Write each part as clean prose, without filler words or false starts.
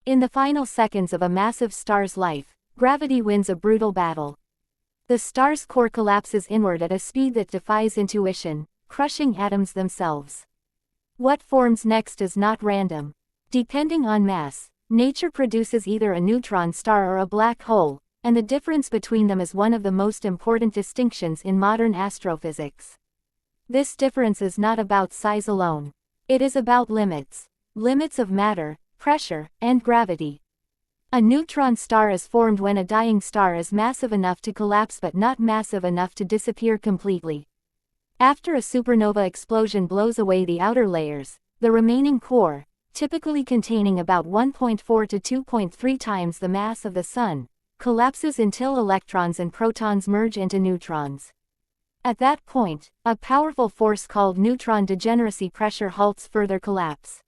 In the final seconds of a massive star's life, gravity wins a brutal battle. The star's core collapses inward at a speed that defies intuition, crushing atoms themselves. What forms next is not random. Depending on mass, nature produces either a neutron star or a black hole, and the difference between them is one of the most important distinctions in modern astrophysics. This difference is not about size alone. It is about limits. Limits of matter, pressure, and gravity. A neutron star is formed when a dying star is massive enough to collapse but not massive enough to disappear completely. After a supernova explosion blows away the outer layers, the remaining core, typically containing about 1.4 to 2.3 times the mass of the Sun, collapses until electrons and protons merge into neutrons. At that point, a powerful force called neutron degeneracy pressure halts further collapse.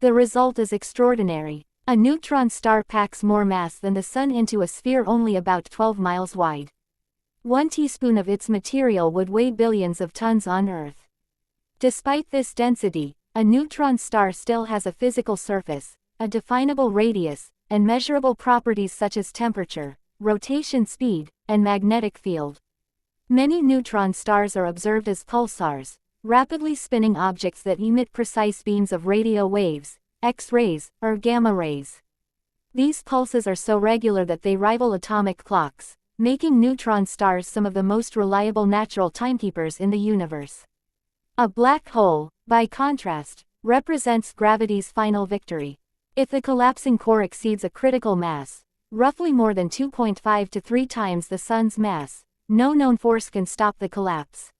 The result is extraordinary. A neutron star packs more mass than the Sun into a sphere only about 12 miles wide. 1 teaspoon of its material would weigh billions of tons on Earth. Despite this density, a neutron star still has a physical surface, a definable radius, and measurable properties such as temperature, rotation speed, and magnetic field. Many neutron stars are observed as pulsars, rapidly spinning objects that emit precise beams of radio waves, X-rays, or gamma rays. These pulses are so regular that they rival atomic clocks, making neutron stars some of the most reliable natural timekeepers in the universe. A black hole, by contrast, represents gravity's final victory. If the collapsing core exceeds a critical mass, roughly more than 2.5 to 3 times the Sun's mass, no known force can stop the collapse.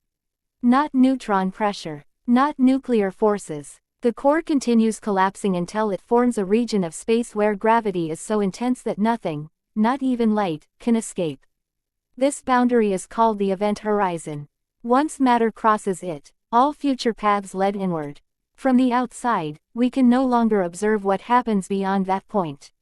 Not neutron pressure, not nuclear forces. The core continues collapsing until it forms a region of space where gravity is so intense that nothing, not even light, can escape. This boundary is called the event horizon. Once matter crosses it, all future paths lead inward. From the outside, we can no longer observe what happens beyond that point.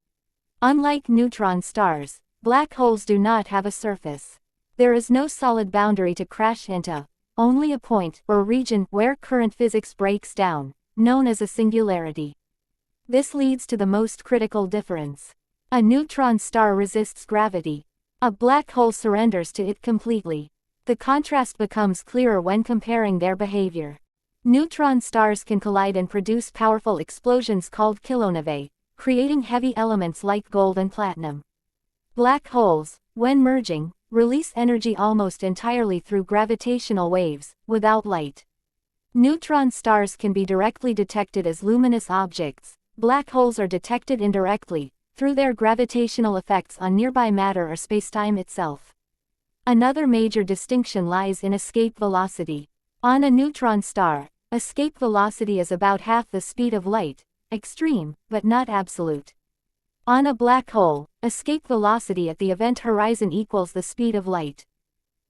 Unlike neutron stars, black holes do not have a surface. There is no solid boundary to crash into, only a point or region where current physics breaks down, known as a singularity. This leads to the most critical difference. A neutron star resists gravity. A black hole surrenders to it completely. The contrast becomes clearer when comparing their behavior. Neutron stars can collide and produce powerful explosions called kilonovae, creating heavy elements like gold and platinum. Black holes, when merging, release energy almost entirely through gravitational waves, without light. Neutron stars can be directly detected as luminous objects. Black holes are detected indirectly, through their gravitational effects on nearby matter or spacetime itself. Another major distinction lies in escape velocity. On a neutron star, escape velocity is about half the speed of light, extreme, but not absolute. On a black hole, escape velocity at the event horizon equals the speed of light.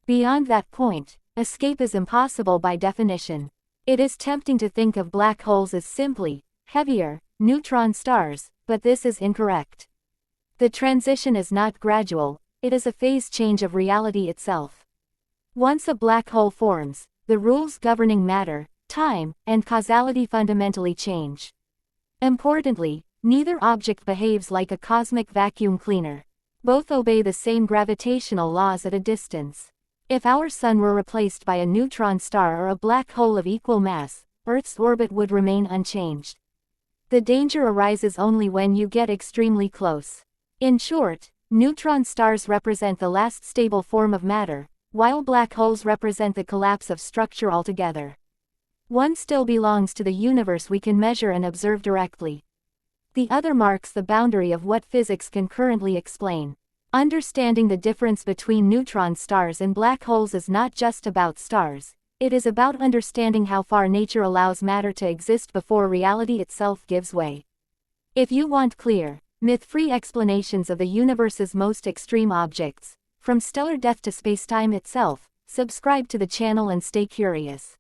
Beyond that point, escape is impossible by definition. It is tempting to think of black holes as simply heavier neutron stars, but this is incorrect. The transition is not gradual, it is a phase change of reality itself. Once a black hole forms, the rules governing matter, time, and causality fundamentally change. Importantly, neither object behaves like a cosmic vacuum cleaner. Both obey the same gravitational laws at a distance. If our Sun were replaced by a neutron star or a black hole of equal mass, Earth's orbit would remain unchanged. The danger arises only when you get extremely close. In short, neutron stars represent the last stable form of matter, while black holes represent the collapse of structure altogether. One still belongs to the universe we can measure and observe directly. The other marks the boundary of what physics can currently explain. Understanding the difference between neutron stars and black holes is not just about stars. It is about understanding how far nature allows matter to exist before reality itself gives way. If you want clear, myth-free explanations of the universe's most extreme objects, from stellar death to spacetime itself, subscribe to the channel and stay curious.